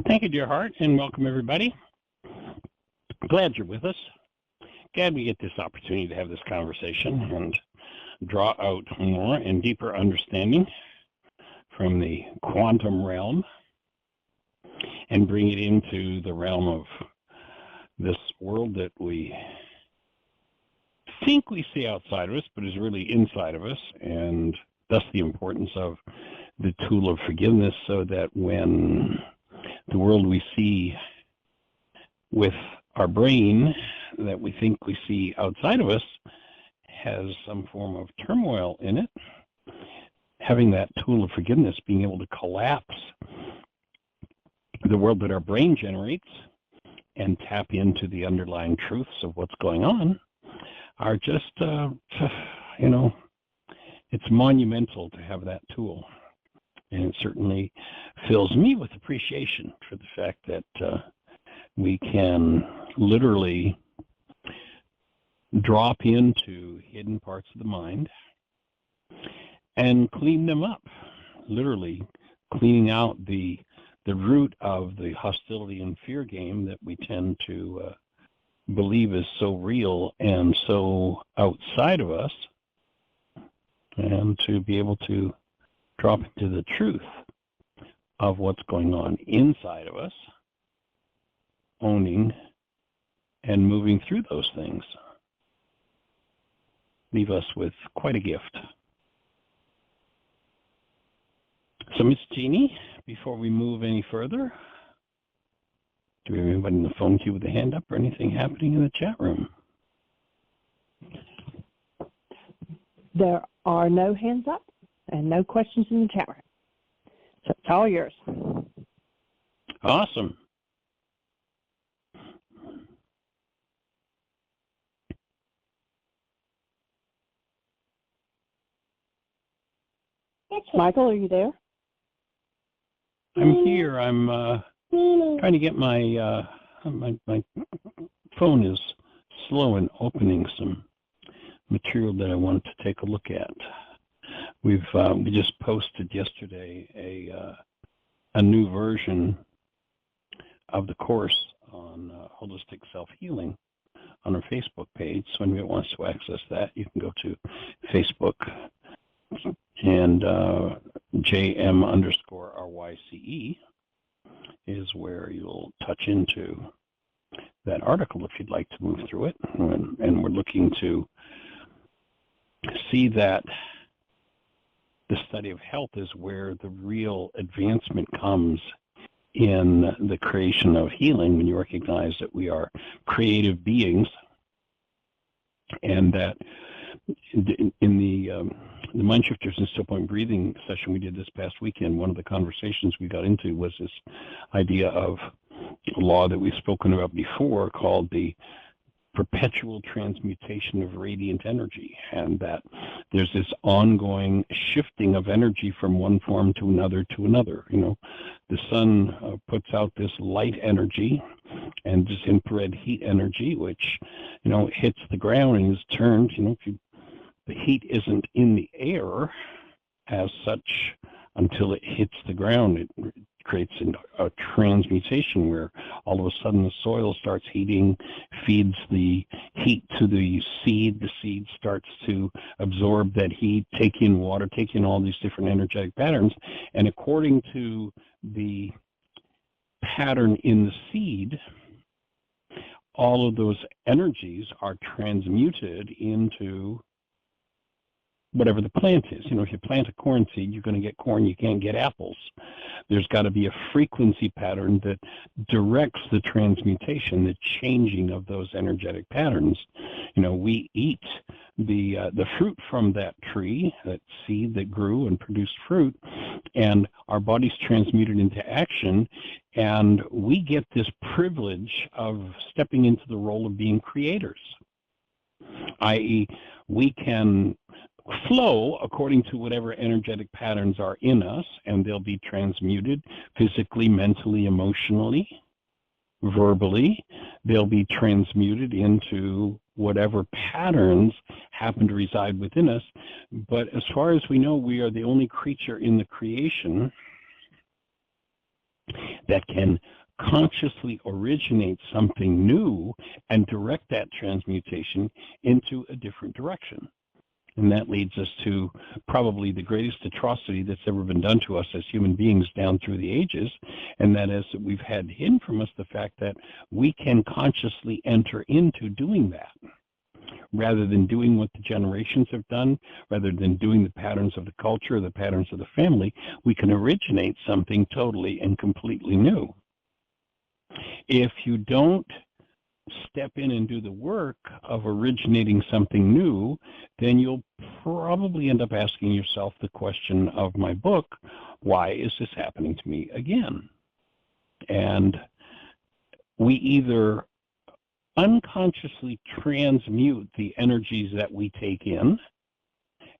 Thank you, dear heart, and welcome everybody. Glad you're with us. Glad we get this opportunity to have this conversation and draw out more and deeper understanding from the quantum realm and bring it into the realm of this world that we think we see outside of us, but is really inside of us, and thus the importance of the tool of forgiveness, so that when the world we see with our brain that we think we see outside of us has some form of turmoil in it, having that tool of forgiveness, being able to collapse the world that our brain generates and tap into the underlying truths of what's going on, are just, it's monumental to have that tool. And it certainly fills me with appreciation for the fact that we can literally drop into hidden parts of the mind and clean them up, literally cleaning out the root of the hostility and fear game that we tend to believe is so real and so outside of us, and to be able to drop into the truth of what's going on inside of us, owning and moving through those things, leave us with quite a gift. So, Miss Jeanie, before we move any further, do we have anybody in the phone queue with a hand up or anything happening in the chat room? There are no hands up and no questions in the chat room. So it's all yours. Awesome. Michael, are you there? I'm here. I'm trying to get my my phone is slow in opening some material that I wanted to take a look at. We just posted yesterday a new version of the course on holistic self-healing on our Facebook page. So anybody that wants to access that, you can go to Facebook and JM_RYCE is where you'll touch into that article if you'd like to move through it. And we're looking to see that the study of health is where the real advancement comes in the creation of healing, when you recognize that we are creative beings, and that in the Mind Shifters and Still Point Breathing session we did this past weekend, one of the conversations we got into was this idea of a law that we've spoken about before called the perpetual transmutation of radiant energy, and that there's this ongoing shifting of energy from one form to another to another. The sun puts out this light energy and this infrared heat energy, which hits the ground and is turned. The heat isn't in the air as such until it hits the ground. It creates a transmutation where all of a sudden the soil starts heating, feeds the heat to the seed starts to absorb that heat, take in water, take in all these different energetic patterns, and according to the pattern in the seed, all of those energies are transmuted into whatever the plant is. If you plant a corn seed, you're going to get corn, you can't get apples. There's got to be a frequency pattern that directs the transmutation, the changing of those energetic patterns. We eat the fruit from that tree, that seed that grew and produced fruit, and our bodies transmute it into action, and we get this privilege of stepping into the role of being creators, i.e., we can flow according to whatever energetic patterns are in us, and they'll be transmuted physically, mentally, emotionally, verbally. They'll be transmuted into whatever patterns happen to reside within us. But as far as we know, we are the only creature in the creation that can consciously originate something new and direct that transmutation into a different direction. And that leads us to probably the greatest atrocity that's ever been done to us as human beings down through the ages, and that is that we've had hidden from us the fact that we can consciously enter into doing that. Rather than doing what the generations have done, rather than doing the patterns of the culture, the patterns of the family, we can originate something totally and completely new. If you don't step in and do the work of originating something new, then you'll probably end up asking yourself the question of my book, why is this happening to me again? And we either unconsciously transmute the energies that we take in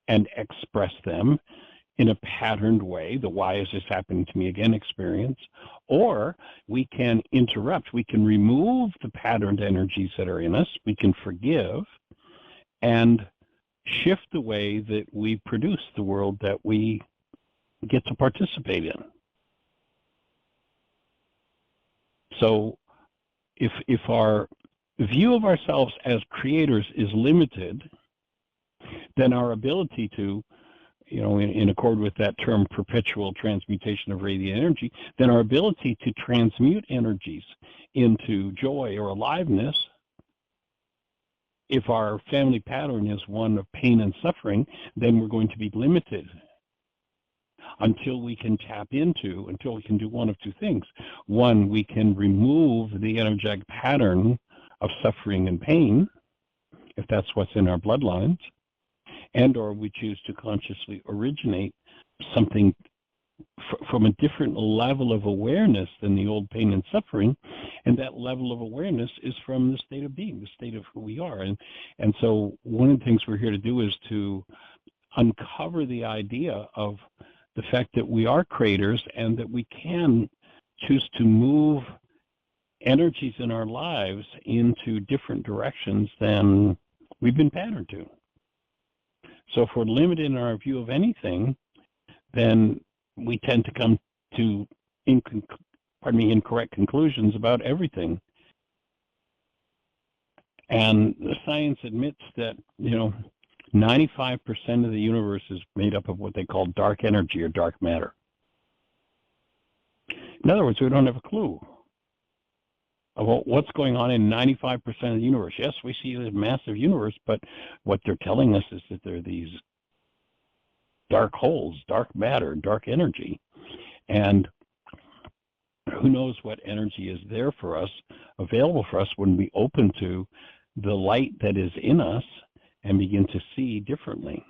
and express them in a patterned way, the why is this happening to me again experience, or we can interrupt, we can remove the patterned energies that are in us, we can forgive, and shift the way that we produce the world that we get to participate in. So if our view of ourselves as creators is limited, then our ability to, in accord with that term, perpetual transmutation of radiant energy, then our ability to transmute energies into joy or aliveness, if our family pattern is one of pain and suffering, then we're going to be limited until we can until we can do one of two things. One, we can remove the energetic pattern of suffering and pain, if that's what's in our bloodlines, and or we choose to consciously originate something from a different level of awareness than the old pain and suffering, and that level of awareness is from the state of being, the state of who we are. And so one of the things we're here to do is to uncover the idea of the fact that we are creators and that we can choose to move energies in our lives into different directions than we've been patterned to. So if we're limited in our view of anything, then we tend to come to incorrect conclusions about everything. And the science admits that, 95% of the universe is made up of what they call dark energy or dark matter. In other words, we don't have a clue about what's going on in 95% of the universe. Yes, we see this massive universe, but what they're telling us is that there are these dark holes, dark matter, dark energy. And who knows what energy is there for us, available for us when we open to the light that is in us and begin to see differently.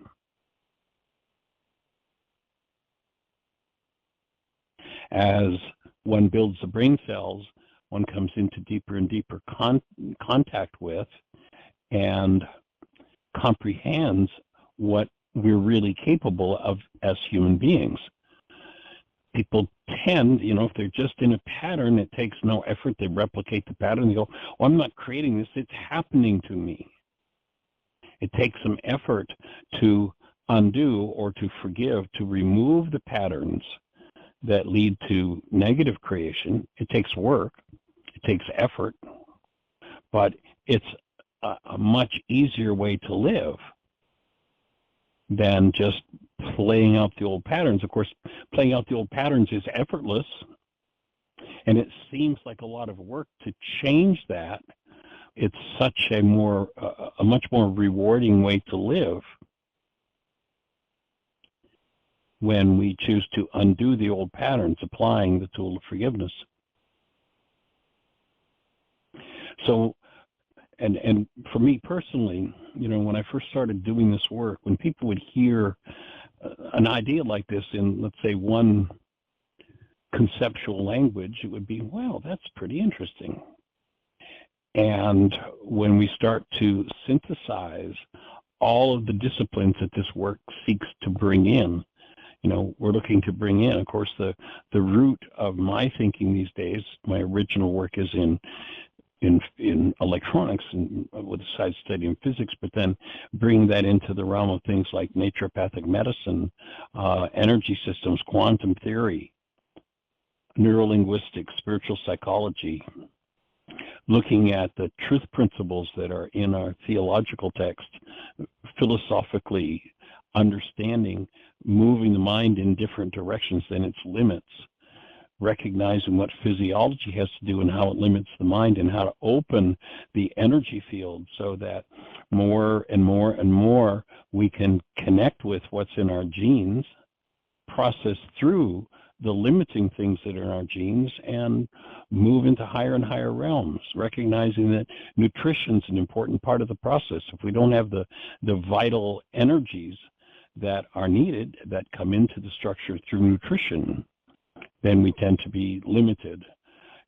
As one builds the brain cells, one comes into deeper and deeper contact with and comprehends what we're really capable of as human beings. People tend, if they're just in a pattern, it takes no effort. They replicate the pattern. They go, well, I'm not creating this. It's happening to me. It takes some effort to undo or to forgive, to remove the patterns that lead to negative creation. It takes work. It takes effort. But it's a much easier way to live than just playing out the old patterns. Of course, playing out the old patterns is effortless, and it seems like a lot of work to change that. It's such a much more rewarding way to live when we choose to undo the old patterns, applying the tool of forgiveness. So, and for me personally, when I first started doing this work, when people would hear an idea like this in, let's say, one conceptual language, it would be, well, that's pretty interesting. And when we start to synthesize all of the disciplines that this work seeks to bring in, we're looking to bring in, of course, the root of my thinking these days. My original work is in electronics and with a side study in physics, but then bring that into the realm of things like naturopathic medicine, energy systems, quantum theory, neurolinguistic, spiritual psychology, looking at the truth principles that are in our theological text, philosophically understanding, moving the mind in different directions than its limits, recognizing what physiology has to do and how it limits the mind, and how to open the energy field so that more and more and more we can connect with what's in our genes, process through the limiting things that are in our genes, and move into higher and higher realms, recognizing that nutrition is an important part of the process. If we don't have the vital energies that are needed, that come into the structure through nutrition, then we tend to be limited.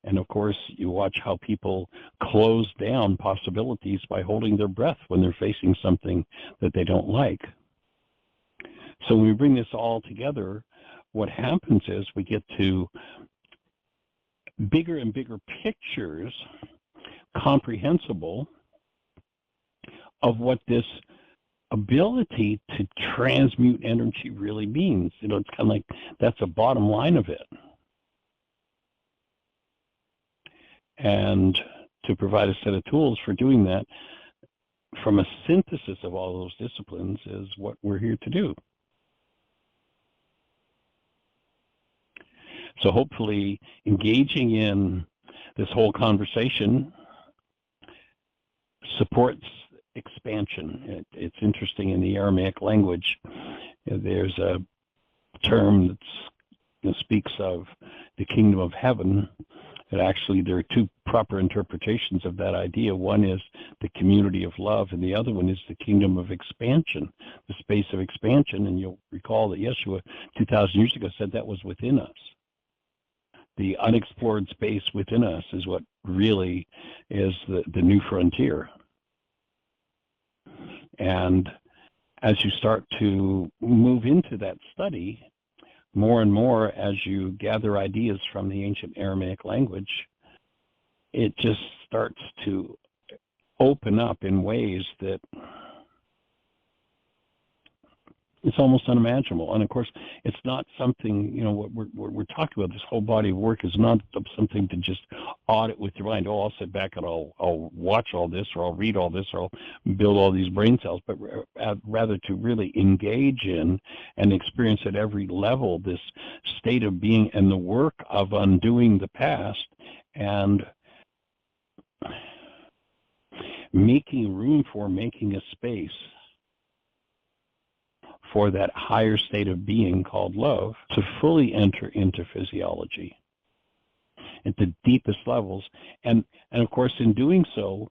And of course, you watch how people close down possibilities by holding their breath when they're facing something that they don't like. So when we bring this all together, what happens is we get to bigger and bigger pictures, comprehensible, of what this ability to transmute energy really means. You know, it's kind of like that's a bottom line of it. And to provide a set of tools for doing that from a synthesis of all those disciplines is what we're here to do. So hopefully engaging in this whole conversation supports expansion. It's interesting, in the Aramaic language, there's a term that speaks of the kingdom of heaven. And actually, there are two proper interpretations of that idea. One is the community of love, and the other one is the kingdom of expansion, the space of expansion. And you'll recall that Yeshua 2,000 years ago said that was within us. The unexplored space within us is what really is the new frontier. And as you start to move into that study, more and more as you gather ideas from the ancient Aramaic language, it just starts to open up in ways that it's almost unimaginable. And of course, it's not something, you know, what we're talking about, this whole body of work is not something to just audit with your mind. Oh, I'll sit back and I'll watch all this, or I'll read all this, or I'll build all these brain cells, but rather to really engage in and experience at every level this state of being and the work of undoing the past and making room for, making a space for that higher state of being called love to fully enter into physiology at the deepest levels. And of course, in doing so,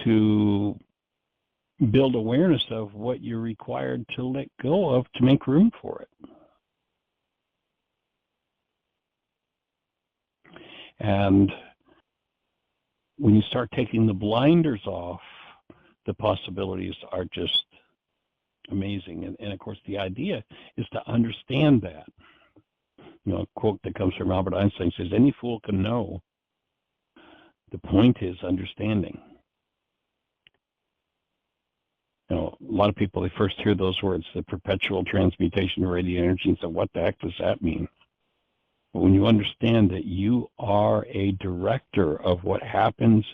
to build awareness of what you're required to let go of to make room for it. And when you start taking the blinders off, the possibilities are just amazing. And of course, the idea is to understand that. You know, a quote that comes from Albert Einstein says, any fool can know. The point is understanding. You know, a lot of people, they first hear those words, the perpetual transmutation of radiant energy, and say, what the heck does that mean? But when you understand that you are a director of what happens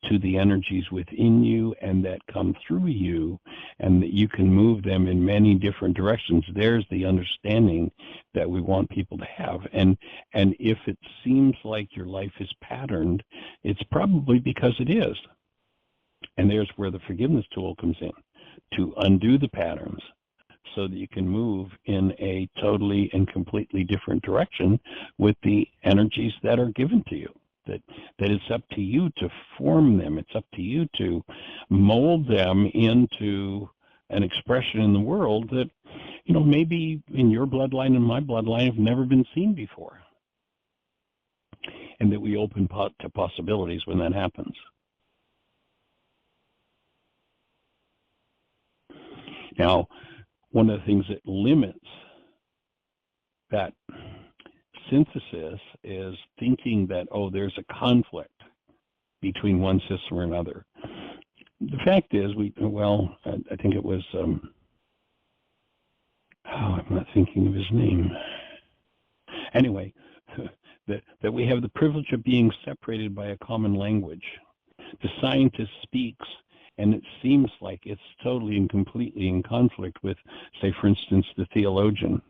to the energies within you and that come through you, and that you can move them in many different directions, there's the understanding that we want people to have. And if it seems like your life is patterned, it's probably because it is. And there's where the forgiveness tool comes in, to undo the patterns so that you can move in a totally and completely different direction with the energies that are given to you. That it's up to you to form them. It's up to you to mold them into an expression in the world that, you know, maybe in your bloodline and my bloodline have never been seen before. And that we open to possibilities when that happens. Now, one of the things that limits that synthesis is thinking that, oh, there's a conflict between one system or another. The fact is, I think it was, I'm not thinking of his name. Anyway, that we have the privilege of being separated by a common language. The scientist speaks, and it seems like it's totally and completely in conflict with, say, for instance, the theologian.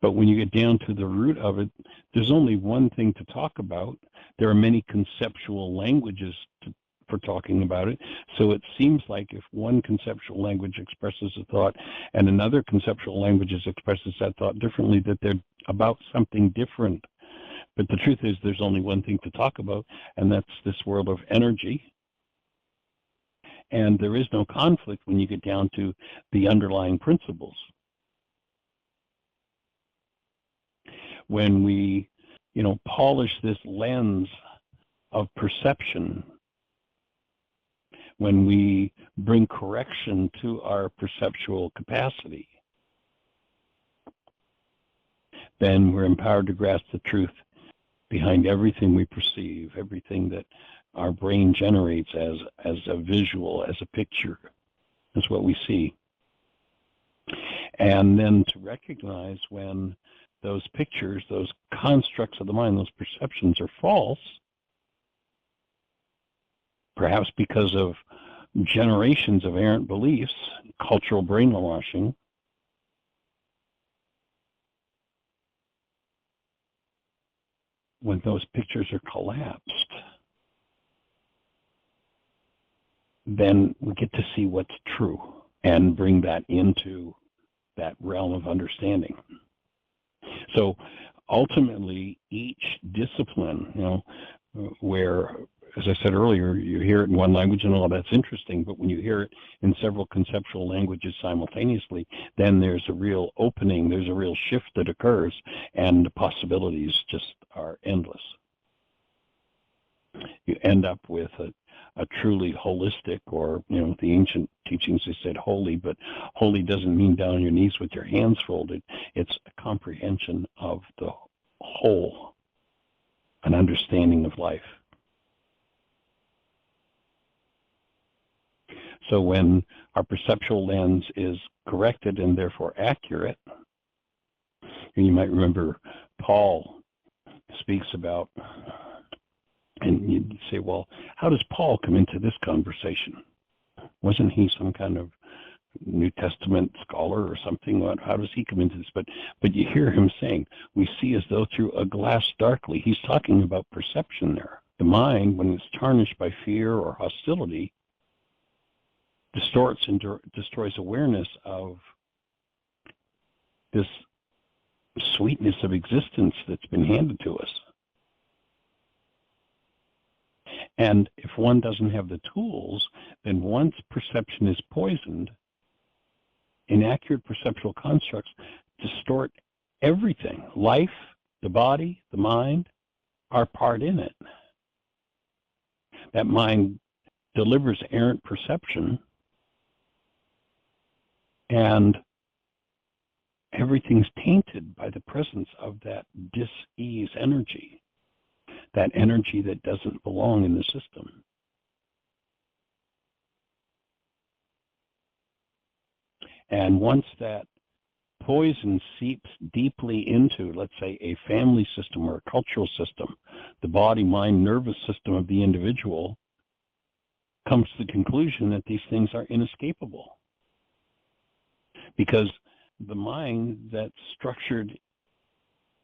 But when you get down to the root of it, there's only one thing to talk about. There are many conceptual languages for talking about it. So it seems like if one conceptual language expresses a thought and another conceptual language expresses that thought differently, that they're about something different. But the truth is there's only one thing to talk about, and that's this world of energy. And there is no conflict when you get down to the underlying principles. When we, polish this lens of perception, when we bring correction to our perceptual capacity, then we're empowered to grasp the truth behind everything we perceive, everything that our brain generates as a visual, as a picture, as what we see. And then to recognize when those pictures, those constructs of the mind, those perceptions are false, perhaps because of generations of errant beliefs, cultural brainwashing, when those pictures are collapsed, then we get to see what's true and bring that into that realm of understanding. So ultimately, each discipline, where, as I said earlier, you hear it in one language and all that's interesting, but when you hear it in several conceptual languages simultaneously, then there's a real opening, there's a real shift that occurs, and the possibilities just are endless. You end up with a truly holistic, or, the ancient teachings, they said holy, but holy doesn't mean down on your knees with your hands folded. It's a comprehension of the whole, an understanding of life. So when our perceptual lens is corrected and therefore accurate, and you might remember Paul speaks about, and you'd say, well, how does Paul come into this conversation? Wasn't he some kind of New Testament scholar or something? How does he come into this? But you hear him saying, we see as though through a glass darkly. He's talking about perception there. The mind, when it's tarnished by fear or hostility, distorts and destroys awareness of this sweetness of existence that's been handed to us. And if one doesn't have the tools, then once perception is poisoned, inaccurate perceptual constructs distort everything. Life, the body, the mind, our part in it. That mind delivers errant perception, and everything's tainted by the presence of that dis-ease energy, that energy that doesn't belong in the system. And once that poison seeps deeply into, let's say, a family system or a cultural system, the body, mind, nervous system of the individual comes to the conclusion that these things are inescapable. Because the mind that's structured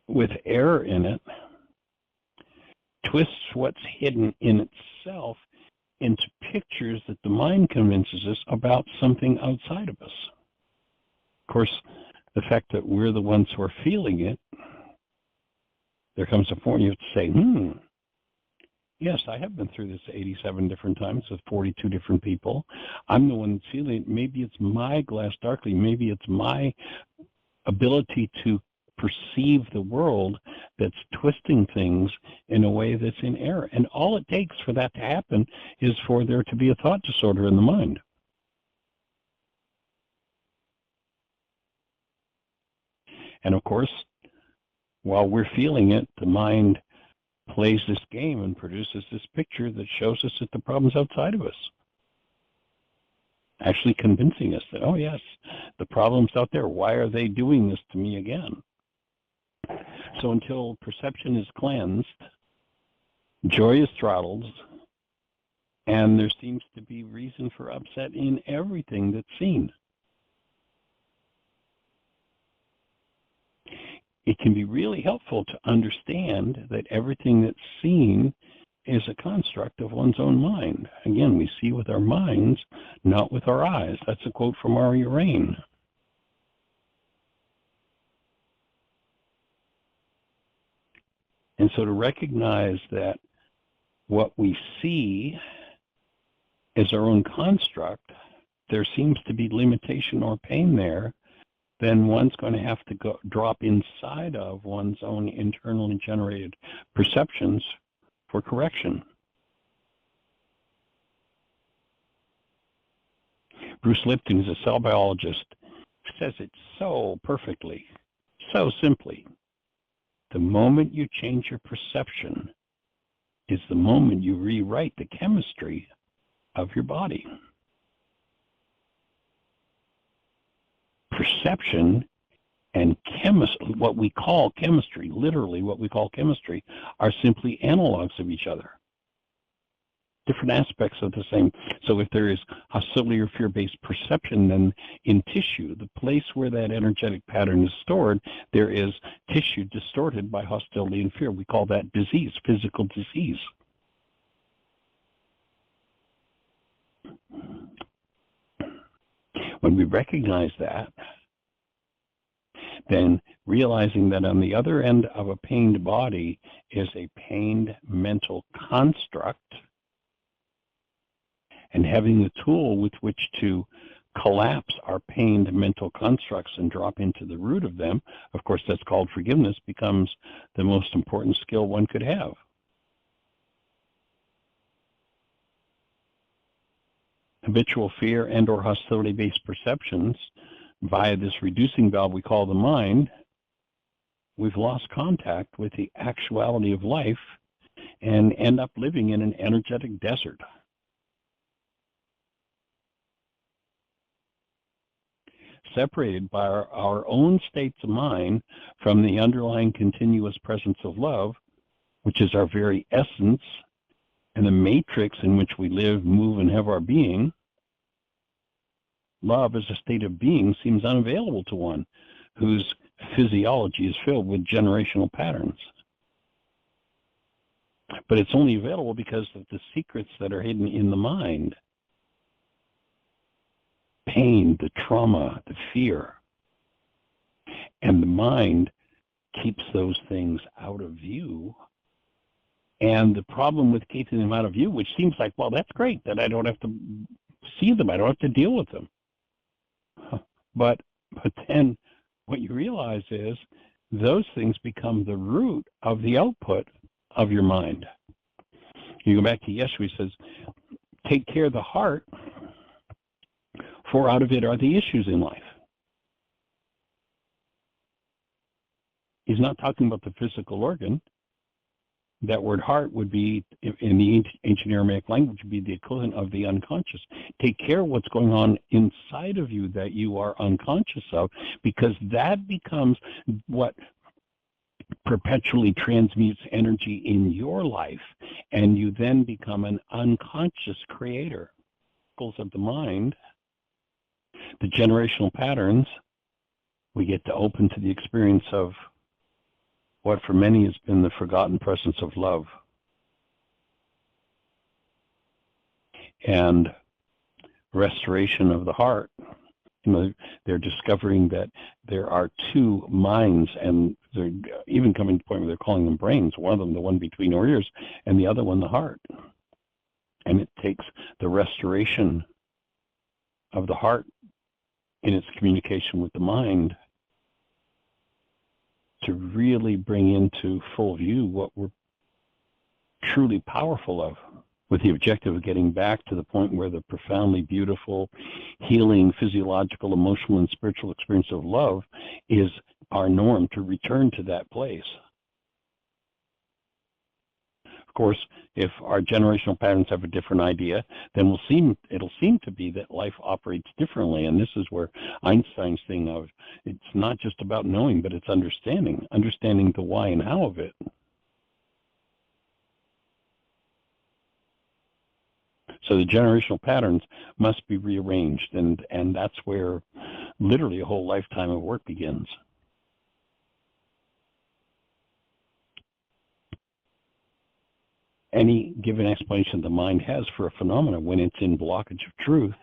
with error in it twists what's hidden in itself into pictures that the mind convinces us about something outside of us. Of course, the fact that we're the ones who are feeling it, there comes a point you have to say, yes, I have been through this 87 different times with 42 different people. I'm the one that's feeling it. Maybe it's my glass darkly. Maybe it's my ability to perceive the world that's twisting things in a way that's in error. And all it takes for that to happen is for there to be a thought disorder in the mind. And of course, while we're feeling it, the mind plays this game and produces this picture that shows us that the problem's outside of us. Actually convincing us that, oh yes, the problem's out there. Why are they doing this to me again? So until perception is cleansed, joy is throttled, and there seems to be reason for upset in everything that's seen. It can be really helpful to understand that everything that's seen is a construct of one's own mind. Again, we see with our minds, not with our eyes. That's a quote from Aria Rain. And so to recognize that what we see is our own construct, there seems to be limitation or pain there, then one's going to have to drop inside of one's own internally generated perceptions for correction. Bruce Lipton is a cell biologist, says it so perfectly, so simply. The moment you change your perception is the moment you rewrite the chemistry of your body. Perception and what we call chemistry, literally what we call chemistry, are simply analogs of each other. Different aspects of the same. So if there is hostility or fear-based perception, then in tissue, the place where that energetic pattern is stored, there is tissue distorted by hostility and fear. We call that disease, physical disease. When we recognize that, then realizing that on the other end of a pained body is a pained mental construct, and having the tool with which to collapse our pained mental constructs and drop into the root of them, of course that's called forgiveness, becomes the most important skill one could have. Habitual fear and or hostility-based perceptions, via this reducing valve we call the mind, we've lost contact with the actuality of life and end up living in an energetic desert. Separated by our own states of mind from the underlying continuous presence of love, which is our very essence and the matrix in which we live, move, and have our being. Love as a state of being seems unavailable to one whose physiology is filled with generational patterns. But it's only available because of the secrets that are hidden in the mind. Pain, the trauma, the fear. And the mind keeps those things out of view. And the problem with keeping them out of view, which seems like, well, that's great that I don't have to see them, I don't have to deal with them. But then what you realize is those things become the root of the output of your mind. You go back to Yeshua, he says, take care of the heart, for out of it are the issues in life. He's not talking about the physical organ. That word heart would be, in the ancient Aramaic language, would be the equivalent of the unconscious. Take care of what's going on inside of you that you are unconscious of, because that becomes what perpetually transmutes energy in your life, and you then become an unconscious creator. Of the mind, the generational patterns, we get to open to the experience of what for many has been the forgotten presence of love. And restoration of the heart. You know, they're discovering that there are two minds, and they're even coming to the point where they're calling them brains. One of them, the one between our ears, and the other one, the heart. And it takes the restoration of the heart in its communication with the mind to really bring into full view what we're truly powerful of, with the objective of getting back to the point where the profoundly beautiful, healing, physiological, emotional, and spiritual experience of love is our norm, to return to that place. Of course, if our generational patterns have a different idea, then it'll seem to be that life operates differently. And this is where Einstein's thing of it's not just about knowing, but it's understanding the why and how of it. So the generational patterns must be rearranged, and that's where literally a whole lifetime of work begins. Any given explanation the mind has for a phenomenon when it's in blockage of truth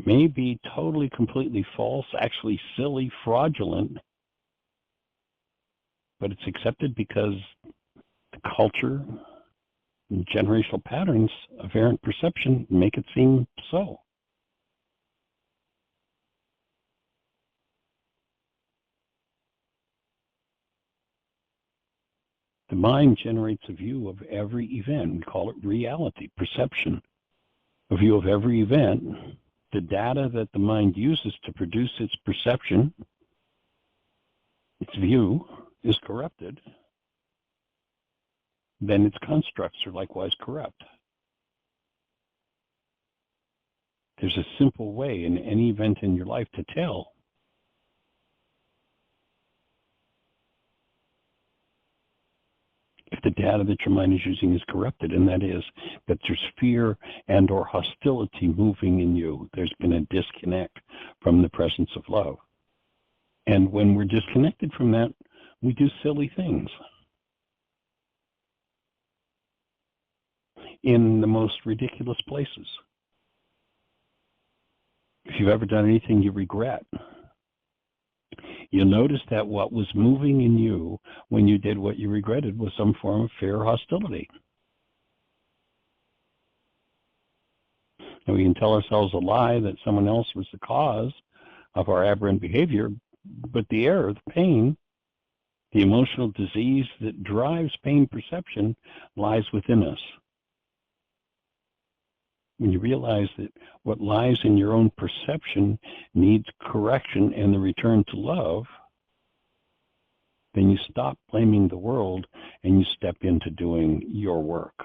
may be totally, completely false, actually silly, fraudulent, but it's accepted because the culture and generational patterns of errant perception make it seem so. The mind generates a view of every event. We call it reality, perception. A view of every event. The data that the mind uses to produce its perception, its view, is corrupted. Then its constructs are likewise corrupt. There's a simple way in any event in your life to tell if the data that your mind is using is corrupted, and that is that there's fear and or hostility moving in you. There's been a disconnect from the presence of love. And when we're disconnected from that, we do silly things in the most ridiculous places. If you've ever done anything you regret, you'll notice that what was moving in you when you did what you regretted was some form of fear or hostility. And we can tell ourselves a lie that someone else was the cause of our aberrant behavior, but the error, the pain, the emotional disease that drives pain perception lies within us. When you realize that what lies in your own perception needs correction and the return to love, then you stop blaming the world and you step into doing your work.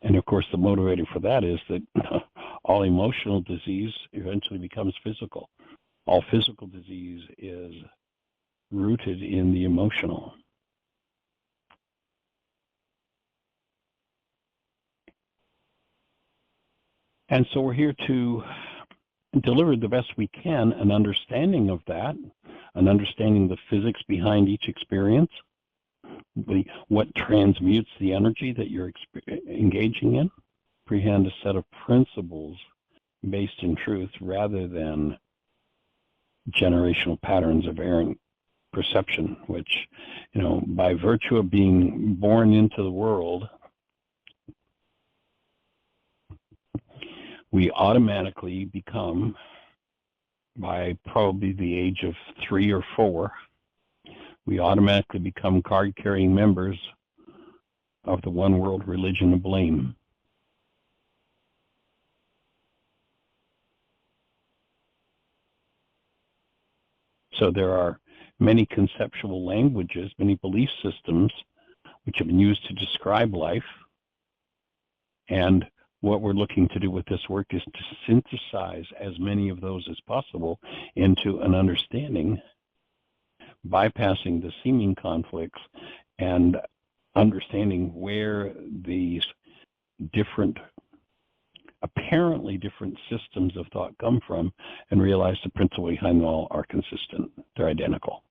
And of course, the motivator for that is that all emotional disease eventually becomes physical. All physical disease is rooted in the emotional. And so we're here to deliver the best we can an understanding of that, an understanding the physics behind each experience, what transmutes the energy that you're engaging in, prehend a set of principles based in truth rather than generational patterns of errant perception, which, by virtue of being born into the world, we automatically become, by probably the age of 3 or 4, we automatically become card-carrying members of the one world religion of blame. So there are many conceptual languages, many belief systems, which have been used to describe life. And what we're looking to do with this work is to synthesize as many of those as possible into an understanding, bypassing the seeming conflicts and understanding where these different, apparently different systems of thought come from, and realize the principle behind them all are consistent. They're identical.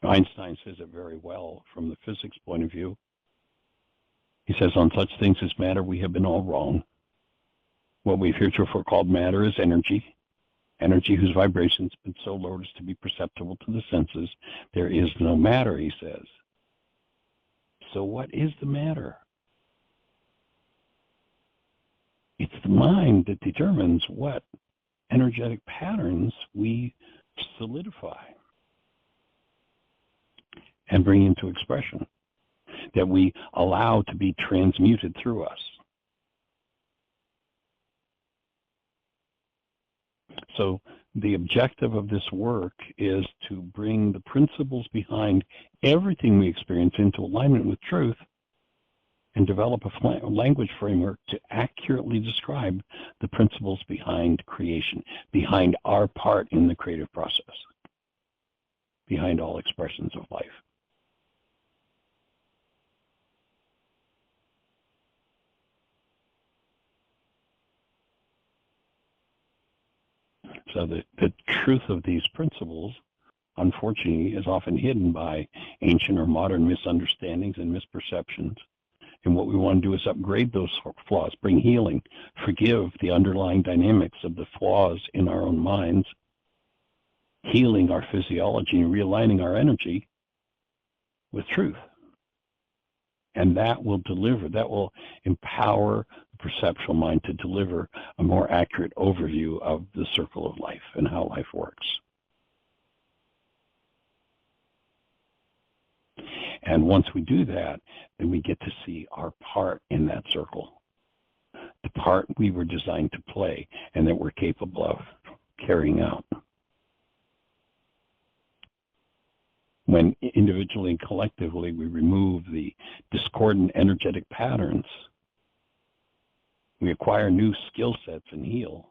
Einstein says it very well from the physics point of view. He says, on such things as matter, we have been all wrong. What we've heretofore called matter is energy, energy whose vibrations have been so low as to be perceptible to the senses. There is no matter, he says. So what is the matter? It's the mind that determines what energetic patterns we solidify and bring into expression, that we allow to be transmuted through us. So the objective of this work is to bring the principles behind everything we experience into alignment with truth and develop a language framework to accurately describe the principles behind creation, behind our part in the creative process, behind all expressions of life. So the truth of these principles, unfortunately, is often hidden by ancient or modern misunderstandings and misperceptions. And what we want to do is upgrade those flaws, bring healing, forgive the underlying dynamics of the flaws in our own minds, healing our physiology and realigning our energy with truth. And that will empower the perceptual mind to deliver a more accurate overview of the circle of life and how life works. And once we do that, then we get to see our part in that circle, the part we were designed to play and that we're capable of carrying out. When individually and collectively we remove the discordant energetic patterns, we acquire new skill sets and heal,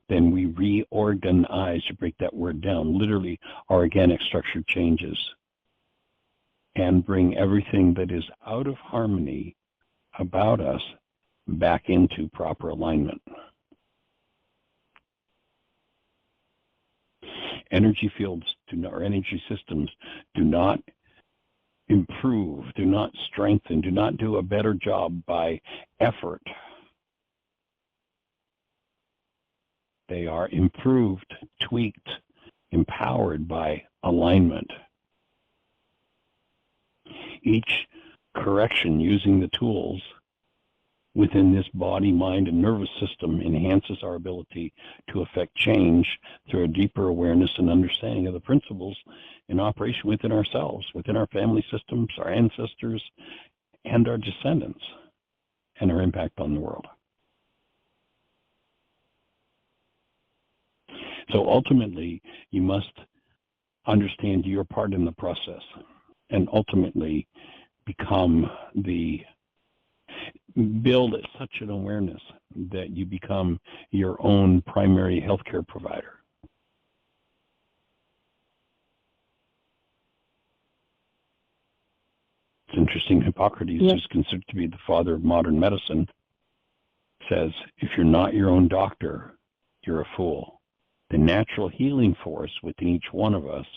then we reorganize, to break that word down, literally organic structure changes, and bring everything that is out of harmony about us back into proper alignment. Energy fields or energy systems do not improve, do not strengthen, do not do a better job by effort. They are improved, tweaked, empowered by alignment. Each correction using the tools within this body, mind, and nervous system enhances our ability to affect change through a deeper awareness and understanding of the principles in operation within ourselves, within our family systems, our ancestors, and our descendants, and our impact on the world. So ultimately, you must understand your part in the process and ultimately build such an awareness that you become your own primary healthcare provider. It's interesting, Hippocrates, who's considered to be the father of modern medicine, says, if you're not your own doctor, you're a fool. The natural healing force within each one of us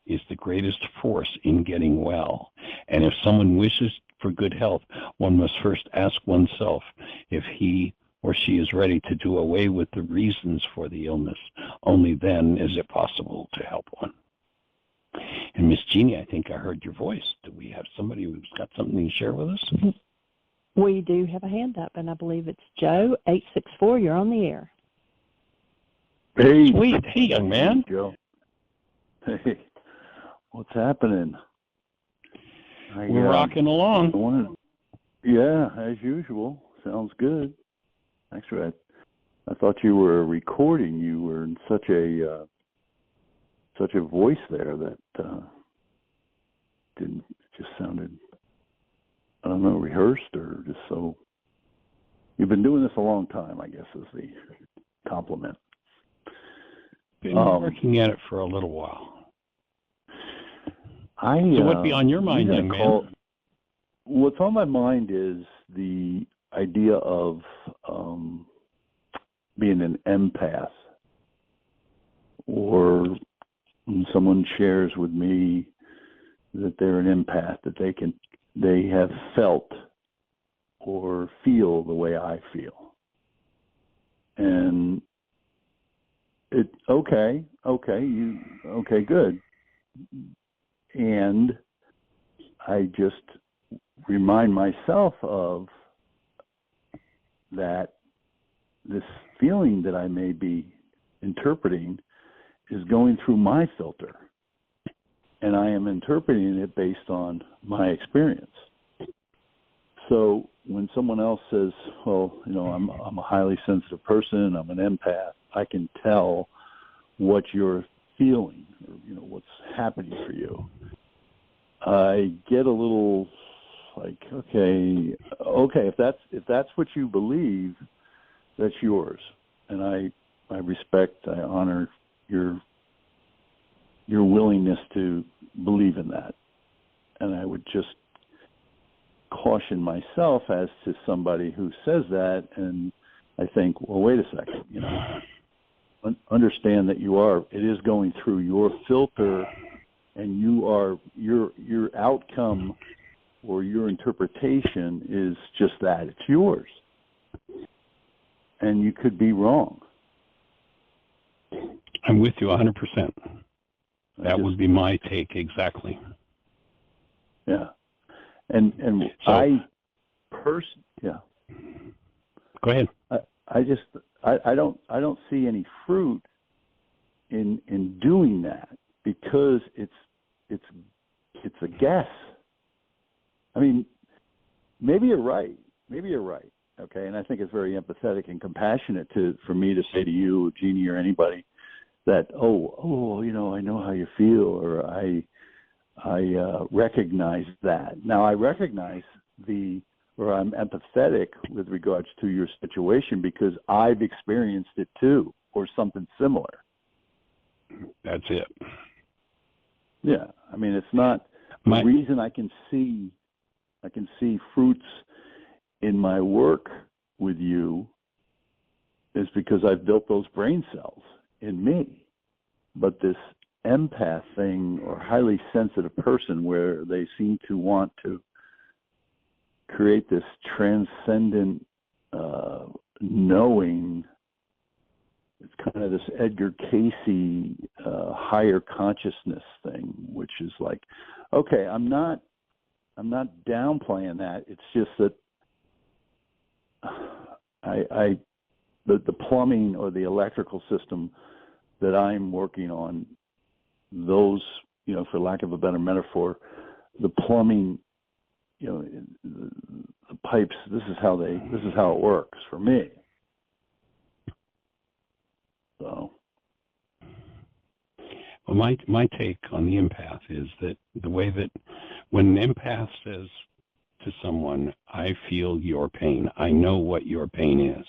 is the greatest force in getting well. And if someone wishes for good health, one must first ask oneself if he or she is ready to do away with the reasons for the illness. Only then is it possible to help one. And Miss Jeanie, I think I heard your voice. Do we have somebody who's got something to share with us? We do have a hand up, and I believe it's Joe, 864. You're on the air. Hey. Sweet. Hey, young man. Joe. Hey. What's happening? We're rocking along. Yeah, as usual. Sounds good. Actually, I thought you were recording. You were in such a voice there that just sounded, I don't know, rehearsed or just so. You've been doing this a long time, I guess, is the compliment. Been working at it for a little while. So what'd be on your mind, young man? What's on my mind is the idea of being an empath, or when someone shares with me that they're an empath, that they have felt or feel the way I feel. And okay, good. And I just remind myself of that this feeling that I may be interpreting is going through my filter. And I am interpreting it based on my experience. So when someone else says, well, I'm a highly sensitive person, I'm an empath, I can tell what you're feeling, or what's happening for you, I get a little like, okay, if that's what you believe, that's yours, and I respect, I honor your willingness to believe in that, and I would just caution myself as to somebody who says that, and I think, well, wait a second, understand that it is going through your filter, and your outcome or your interpretation is just that, it's yours, and you could be wrong. I'm with you 100%. That would be my take exactly. Yeah. And so, yeah. Go ahead. I don't see any fruit in doing that, because it's a guess. I mean, maybe you're right. Okay, and I think it's very empathetic and compassionate for me to say to you, Jeanie, or anybody, that I know how you feel, or I recognize that. Now I recognize I'm empathetic with regards to your situation, because I've experienced it too, or something similar. That's it. Yeah, I mean, it's not the reason I can see fruits in my work with you is because I've built those brain cells in me. But this empath thing, or highly sensitive person, where they seem to want to create this transcendent knowing, it's kind of this Edgar Cayce higher consciousness thing, which is like, okay, I'm not downplaying that. It's just that the plumbing or the electrical system that I'm working on, those, for lack of a better metaphor, the plumbing, the pipes, this is how it works for me. So, well, my take on the empath is that the way that when an empath says to someone, I feel your pain, I know what your pain is,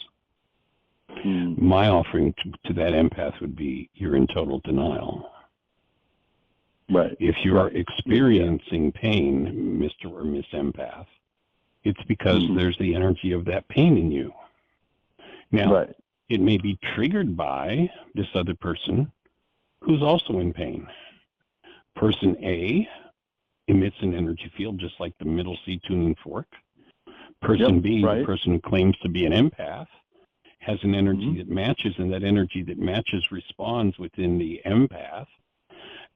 my offering to that empath would be, you're in total denial. Right. If you are experiencing pain, Mr. or Miss Empath, it's because there's the energy of that pain in you. Now, it may be triggered by this other person who's also in pain. Person A emits an energy field just like the middle C tuning fork. Person B, the person who claims to be an empath, has an energy that matches, and that energy that matches responds within the empath.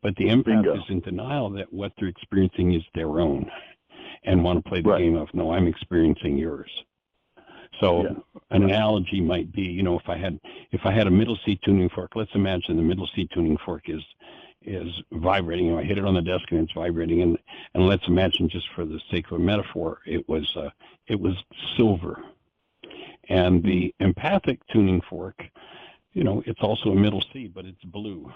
But the empath is in denial that what they're experiencing is their own, and want to play the game of, no, I'm experiencing yours. So an analogy might be, if I had a middle C tuning fork, let's imagine the middle C tuning fork is vibrating. I hit it on the desk and it's vibrating, and let's imagine, just for the sake of a metaphor, it was silver. And the empathic tuning fork, it's also a middle C, but it's blue.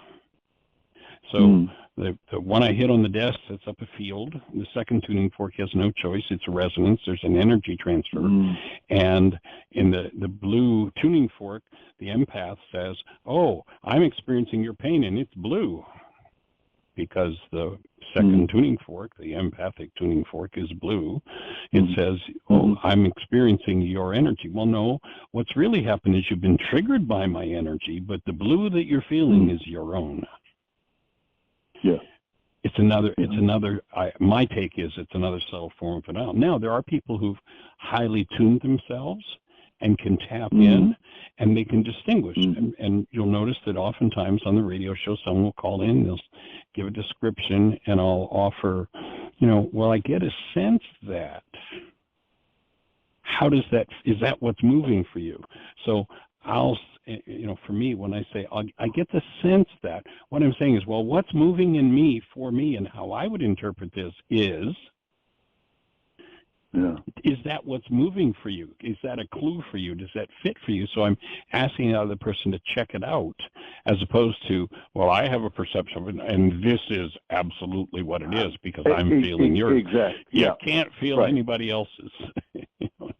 So the one I hit on the desk sets up a field. The second tuning fork has no choice. It's a resonance. There's an energy transfer. And in the blue tuning fork, the empath says, oh, I'm experiencing your pain, and it's blue. Because the second tuning fork, the empathic tuning fork, is blue. It says, oh, I'm experiencing your energy. Well, no, what's really happened is you've been triggered by my energy, but the blue that you're feeling is your own. Yeah. My take is it's another subtle form of denial. Now, there are people who've highly tuned themselves and can tap in, and they can distinguish. And you'll notice that oftentimes on the radio show, someone will call in, they'll give a description, and I'll offer, well, I get a sense that. Is that what's moving for you? So for me, when I say I get the sense that, what I'm saying is, well, what's moving in me for me, and how I would interpret this is, Yeah. Is that what's moving for you? Is that a clue for you? Does that fit for you? So I'm asking the other person to check it out, as opposed to, well, I have a perception of it, and this is absolutely what it is because I'm feeling yours. Exactly. You can't feel anybody else's.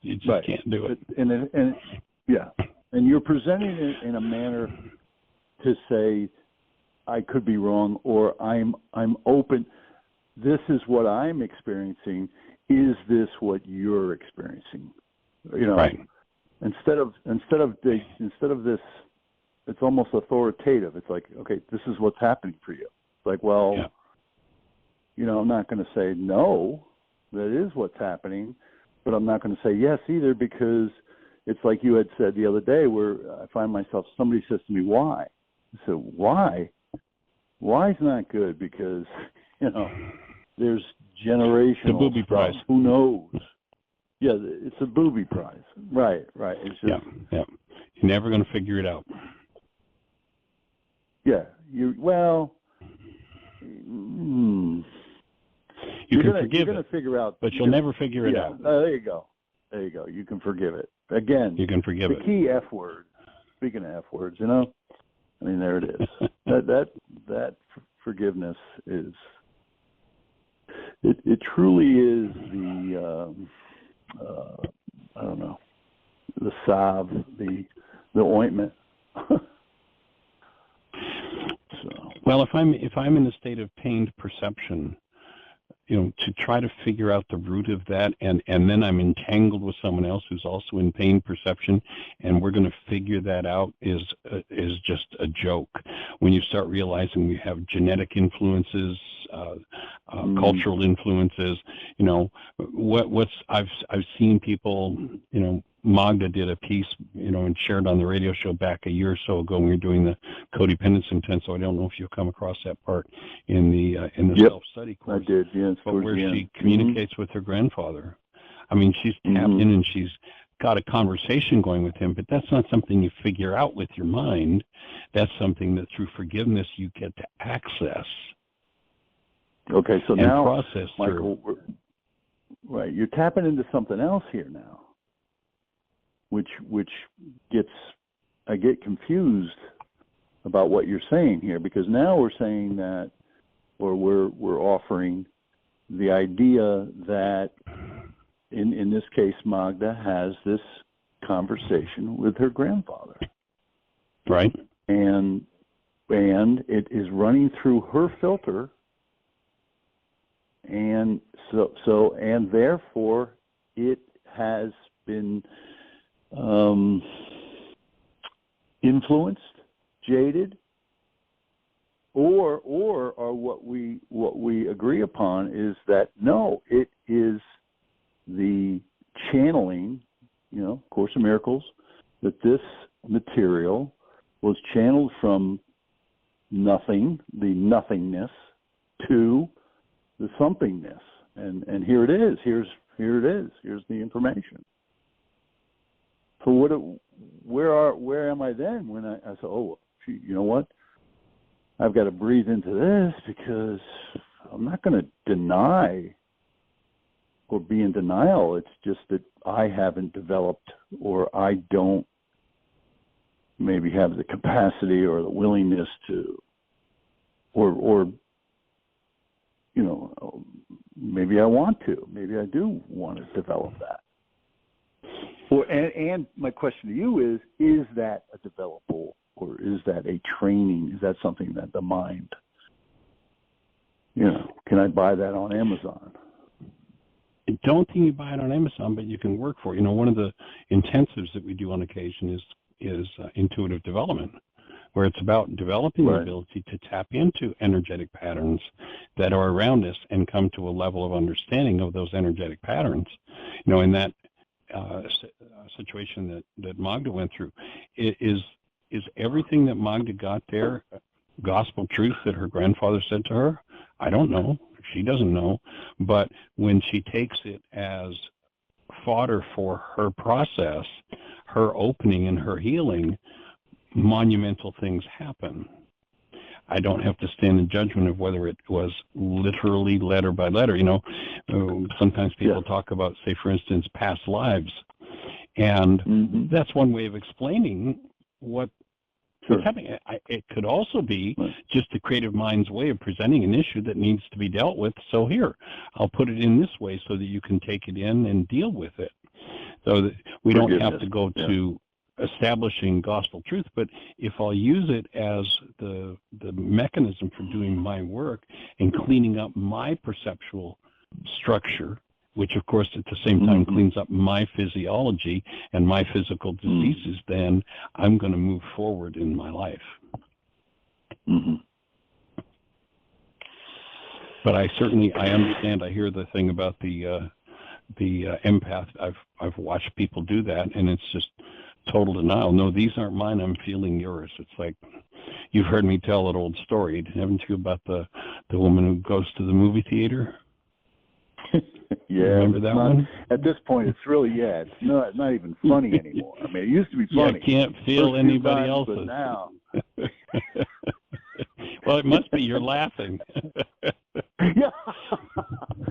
You just can't do it. And you're presenting it in a manner to say, I could be wrong, or I'm open. This is what I'm experiencing. Is this what you're experiencing? Right. Instead of this, it's almost authoritative. It's like, okay, this is what's happening for you. It's like, well, I'm not going to say no, that is what's happening, but I'm not going to say yes either, because it's like you had said the other day, where I find myself, somebody says to me, why? I said, why? Why's not good, because, there's generational the booby stuff. prize. Who knows? Yeah, it's a booby prize. Right. It's just, You're never going to figure it out. Yeah, you're going to figure out, but you'll never figure it out. There you go. You can forgive it. Again, you can forgive it. The key F word. Speaking of F words, there it is. that forgiveness is. It truly is the I don't know, the salve, the ointment. Well, if I'm in a state of pained perception, to try to figure out the root of that, and then I'm entangled with someone else who's also in pain perception, and we're going to figure that out is just a joke. When you start realizing we have genetic influences, cultural influences, I've seen people, Magda did a piece, and shared on the radio show back a year or so ago when we were doing the codependence intent. So I don't know if you'll come across that part in the self-study course. I did, yes. But where she communicates with her grandfather. I mean, she's tapped in and she's got a conversation going with him, but that's not something you figure out with your mind. That's something that through forgiveness you get to access. Okay, so and now, process Michael, right, you're tapping into something else here now, which I get confused about what you're saying here, because now we're saying that, or we're offering the idea that in this case Magda has this conversation with her grandfather. Right. And it is running through her filter, and so and therefore it has been influenced, jaded, or what we agree upon is that no, it is the channeling, Course in Miracles, that this material was channeled from nothing, the nothingness, to the somethingness, and here it is. Here's the information. So where am I then when I say, oh, gee, you know what? I've got to breathe into this, because I'm not going to deny or be in denial. It's just that I haven't developed, or I don't maybe have the capacity or the willingness to, or maybe I want to. Maybe I do want to develop that. And my question to you is that a developable, or is that a training? Is that something that the mind, can I buy that on Amazon? I don't think you buy it on Amazon, but you can work for it. One of the intensives that we do on occasion is intuitive development, where it's about developing the ability to tap into energetic patterns that are around us and come to a level of understanding of those energetic patterns. In that situation that Magda went through, is everything that Magda got there gospel truth that her grandfather said to her? I don't know. She doesn't know. But when she takes it as fodder for her process, her opening and her healing, monumental things happen. I don't have to stand in judgment of whether it was literally letter by letter. Sometimes people talk about, say, for instance, past lives. And that's one way of explaining what's happening. It could also be just the creative mind's way of presenting an issue that needs to be dealt with. So here, I'll put it in this way so that you can take it in and deal with it. So that we don't have to go to establishing gospel truth, but if I'll use it as the mechanism for doing my work and cleaning up my perceptual structure, which of course at the same time cleans up my physiology and my physical diseases, then I'm going to move forward in my life. But I understand. I hear the thing about the empath. I've watched people do that, and it's just total denial. No, these aren't mine. I'm feeling yours. It's like, you've heard me tell that old story, haven't you, about the woman who goes to the movie theater? Remember that one? At this point, it's really, it's not even funny anymore. I mean, it used to be funny. I can't feel anybody else's. But now. Well, it must be you're laughing. Yeah,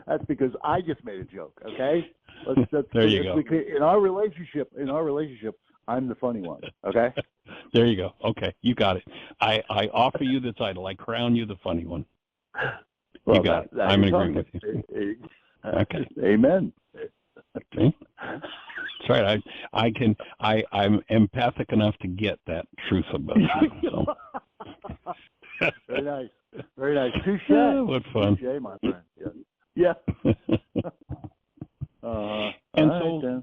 that's because I just made a joke. Okay, there you go. In our relationship, I'm the funny one. Okay. There you go. Okay, you got it. I offer you the title. I crown you the funny one. Well, you got it. I'm in agreement with you. Okay. Amen. Okay. That's right. I'm empathic enough to get that truth about you. So. Very nice. Very nice. Touche. What fun. Touche, my friend. Yeah. And so,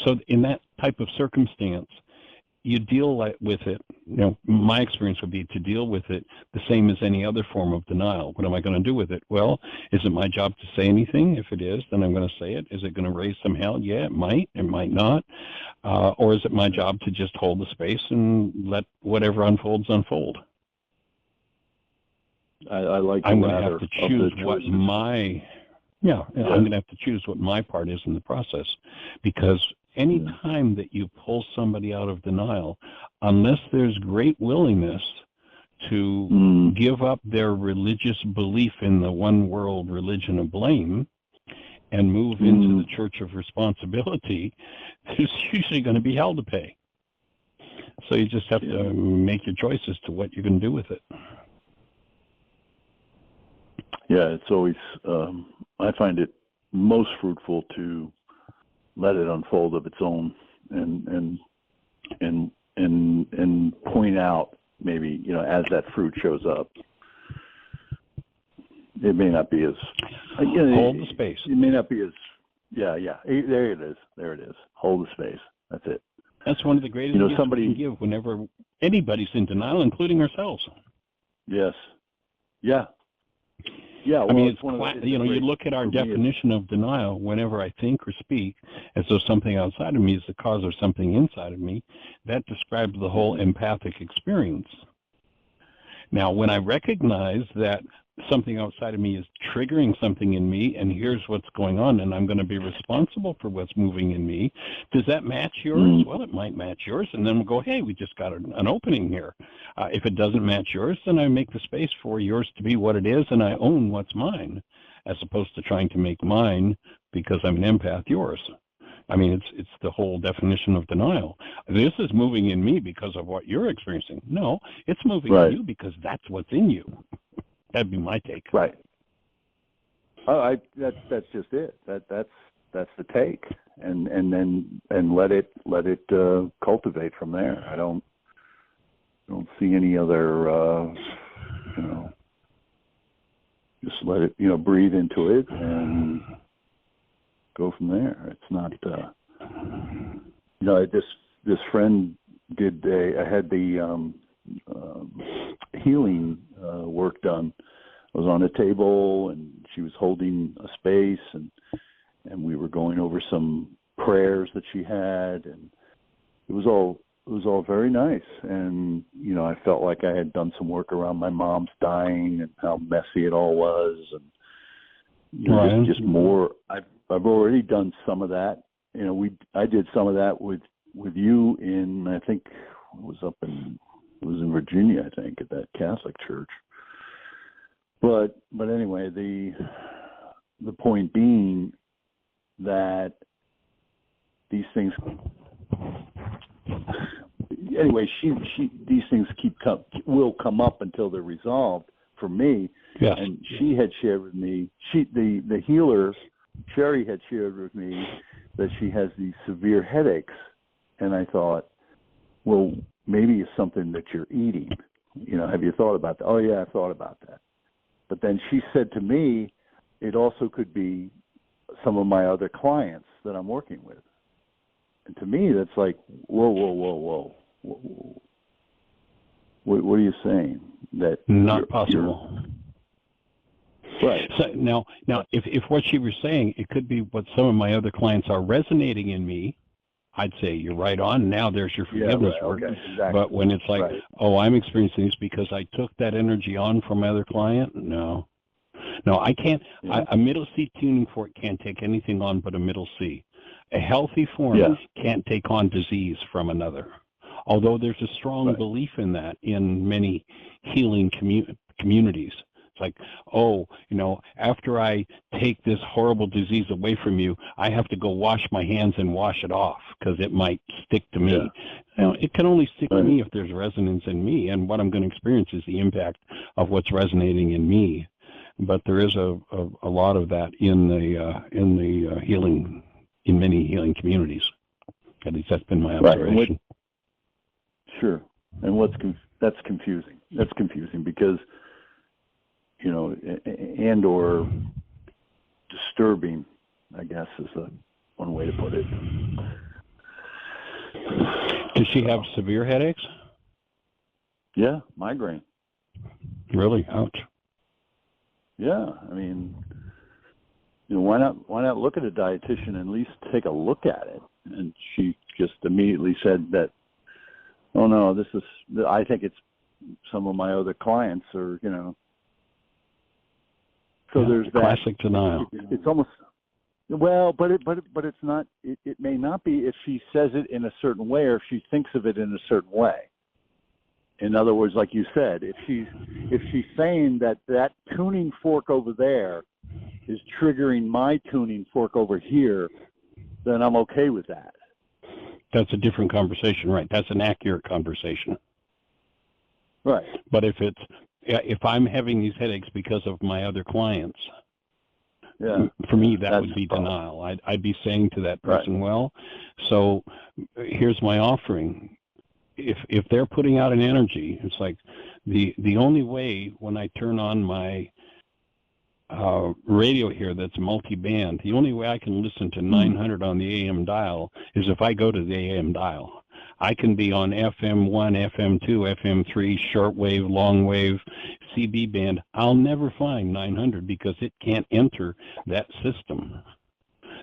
so in that type of circumstance, you deal with it. My experience would be to deal with it the same as any other form of denial. What am I going to do with it? Well, is it my job to say anything? If it is, then I'm going to say it. Is it going to raise some hell? Yeah, it might. It might not. Or is it my job to just hold the space and let whatever unfolds unfold? I like. I'm going to have to choose what my. I'm going to have to choose what my part is in the process, because any time that you pull somebody out of denial, unless there's great willingness to give up their religious belief in the one world religion of blame and move into the church of responsibility, there's usually going to be hell to pay. So you just have to make your choice as to what you're going to do with it. Yeah, it's always, I find it most fruitful to let it unfold of its own and point out maybe, as that fruit shows up. It may not be as hold the space. It may not be as there it is. Hold the space. That's it. That's one of the greatest gifts we can give whenever anybody's in denial, including ourselves. Yes. Yeah. Yeah, well, I mean, it's you look at our definition of denial. Whenever I think or speak as though something outside of me is the cause of something inside of me, that describes the whole empathic experience. Now, when I recognize that something outside of me is triggering something in me, and here's what's going on, and I'm going to be responsible for what's moving in me, does that match yours? Well, it might match yours, and then we'll go, hey, we just got an opening here. If it doesn't match yours, then I make the space for yours to be what it is, and I own what's mine, as opposed to trying to make mine, because I'm an empath, yours. I mean, it's the whole definition of denial. This is moving in me because of what you're experiencing. No, it's moving in you because that's what's in you. That'd be my take. Right. That's just it. That's the take, and let it cultivate from there. I don't see any other. Just let it breathe into it and go from there. It's not. This friend did. I had the healing work done. I was on a table and she was holding a space and we were going over some prayers that she had, and it was all very nice. And I felt like I had done some work around my mom's dying and how messy it all was, and just more. I've already done some of that. I did some of that with you in, I think it was in Virginia, I think, at that Catholic church. But anyway, the point being that these things, anyway, these things will come up until they're resolved for me. Yes. And she had shared with me, the healer, Sherry, had shared with me that she has these severe headaches, and I thought, well, maybe it's something that you're eating. Have you thought about that? Oh yeah, I thought about that. But then she said to me, it also could be some of my other clients that I'm working with. And to me, that's like, whoa. What are you saying? That not possible. Right. So now, if what she was saying, it could be what some of my other clients are resonating in me, I'd say you're right on. Now there's your forgiveness work. Okay, exactly. But when it's like, oh, I'm experiencing this because I took that energy on from my other client, no, I can't. Yeah. A middle C tuning fork can't take anything on but a middle C. A healthy form can't take on disease from another. Although there's a strong belief in that in many healing communities. It's like, oh, after I take this horrible disease away from you, I have to go wash my hands and wash it off because it might stick to me. Yeah. It can only stick to me if there's resonance in me, and what I'm going to experience is the impact of what's resonating in me. But there is a lot of that in the healing, in many healing communities. At least that's been my observation. Sure. And that's confusing. That's confusing because, and or disturbing, I guess, is one way to put it. Does she have severe headaches? Yeah, migraine. Really? Ouch. Yeah, I mean, why not look at a dietitian and at least take a look at it? And she just immediately said that, oh no, I think it's some of my other clients, or So there's that classic denial. It's almost but it's not. It may not be if she says it in a certain way or if she thinks of it in a certain way. In other words, like you said, if she's saying that tuning fork over there is triggering my tuning fork over here, then I'm okay with that. That's a different conversation, right? That's an accurate conversation. Right. But if I'm having these headaches because of my other clients, for me that would be denial. I'd be saying to that person, well, so here's my offering. If they're putting out an energy, it's like the only way when I turn on my radio here that's multi-band, the only way I can listen to 900 on the AM dial is if I go to the AM dial. I can be on FM1, FM2, FM3, shortwave, longwave, CB band. I'll never find 900 because it can't enter that system.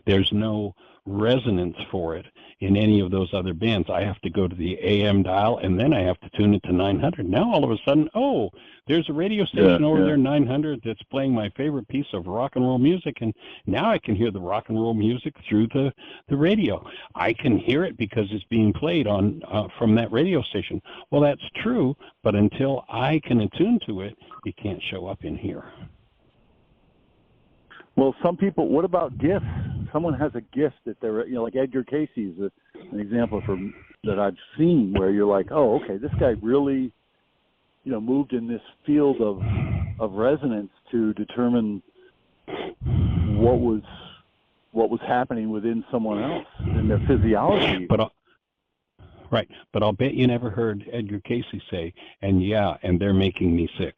There's no resonance for it in any of those other bands. I have to go to the AM dial, and then I have to tune it to 900. Now, all of a sudden, oh, there's a radio station over there, 900, that's playing my favorite piece of rock and roll music, and now I can hear the rock and roll music through the radio. I can hear it because it's being played on from that radio station. Well, that's true, but until I can attune to it, it can't show up in here. Well, some people, what about gifts? Someone has a gift that they're, like Edgar Casey is an example that I've seen where you're like, oh, okay, this guy really, moved in this field of resonance to determine what was happening within someone else in their physiology. But I'll bet you never heard Edgar Casey say, and they're making me sick.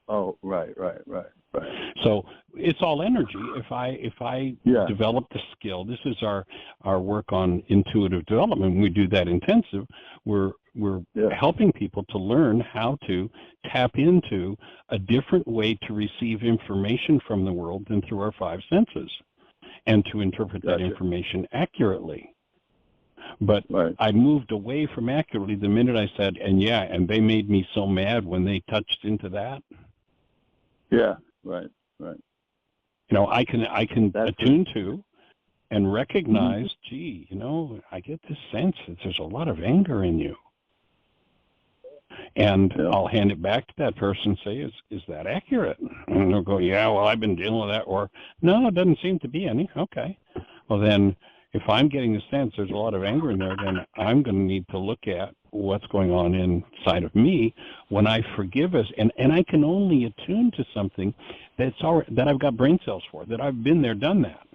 Oh, right. So it's all energy. If I develop the skill, this is our work on intuitive development. When we do that intensive, we're helping people to learn how to tap into a different way to receive information from the world than through our five senses, and to interpret that information accurately. But I moved away from accurately the minute I said, and they made me so mad when they touched into that. Yeah, right. I can attune to and recognize, gee, I get this sense that there's a lot of anger in you. And I'll hand it back to that person and say, is that accurate? And they'll go, yeah, well, I've been dealing with that. Or, no, it doesn't seem to be any. Okay. Well, then if I'm getting the sense there's a lot of anger in there, then I'm going to need to look at what's going on inside of me when I forgive us. And I can only attune to something that I've got brain cells for, that I've been there, done that.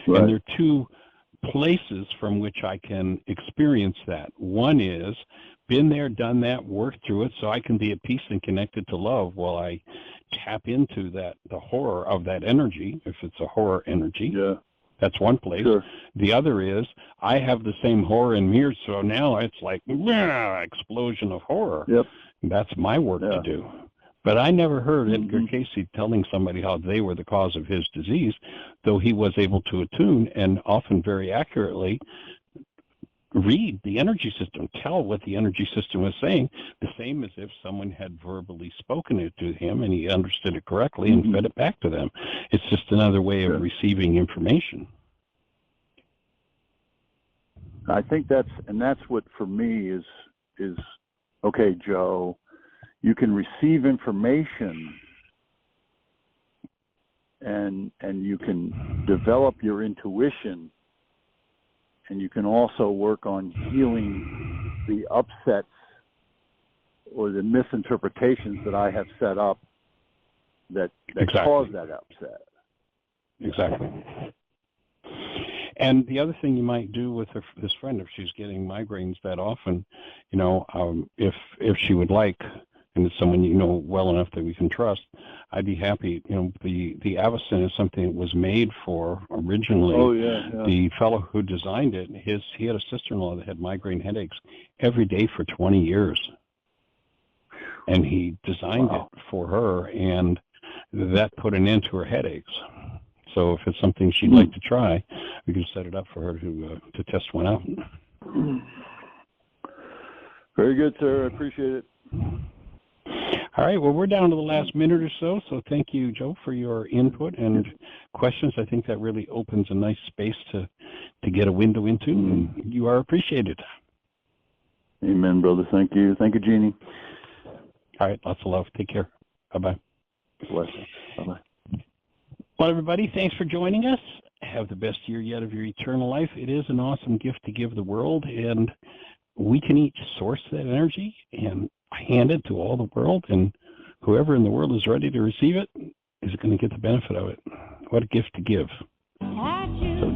Right. And there are two places from which I can experience that. One is been there, done that, worked through it, so I can be at peace and connected to love while I tap into the horror of that energy, if it's a horror energy. Yeah. That's one place. Sure. The other is I have the same horror in me, so now it's like explosion of horror. Yep. That's my work to do. But I never heard Edgar Cayce telling somebody how they were the cause of his disease, though he was able to attune and often very accurately read the energy system, tell what the energy system was saying, the same as if someone had verbally spoken it to him and he understood it correctly and fed it back to them. It's just another way of receiving information. I think that's what for me is okay, Joe, you can receive information and you can develop your intuition, and you can also work on healing the upsets or the misinterpretations that I have set up that cause that upset. Exactly. And the other thing you might do with this friend, if she's getting migraines that often, if she would like, and it's someone you know well enough that we can trust, I'd be happy. The Avicen is something that was made for originally. Oh, yeah. The fellow who designed it, he had a sister-in-law that had migraine headaches every day for 20 years. And he designed it for her, and that put an end to her headaches. So if it's something she'd like to try, we can set it up for her to test one out. Very good, sir. I appreciate it. All right, well, we're down to the last minute or so thank you, Joe, for your input and questions. I think that really opens a nice space to get a window into, and you are appreciated. Amen, brother. Thank you. Thank you, Jeanie. All right, lots of love. Take care. Bye-bye. Bless you. Bye-bye. Well, everybody, thanks for joining us. Have the best year yet of your eternal life. It is an awesome gift to give the world, and we can each source that energy and hand it to all the world, and whoever in the world is ready to receive it is going to get the benefit of it. What a gift to give. So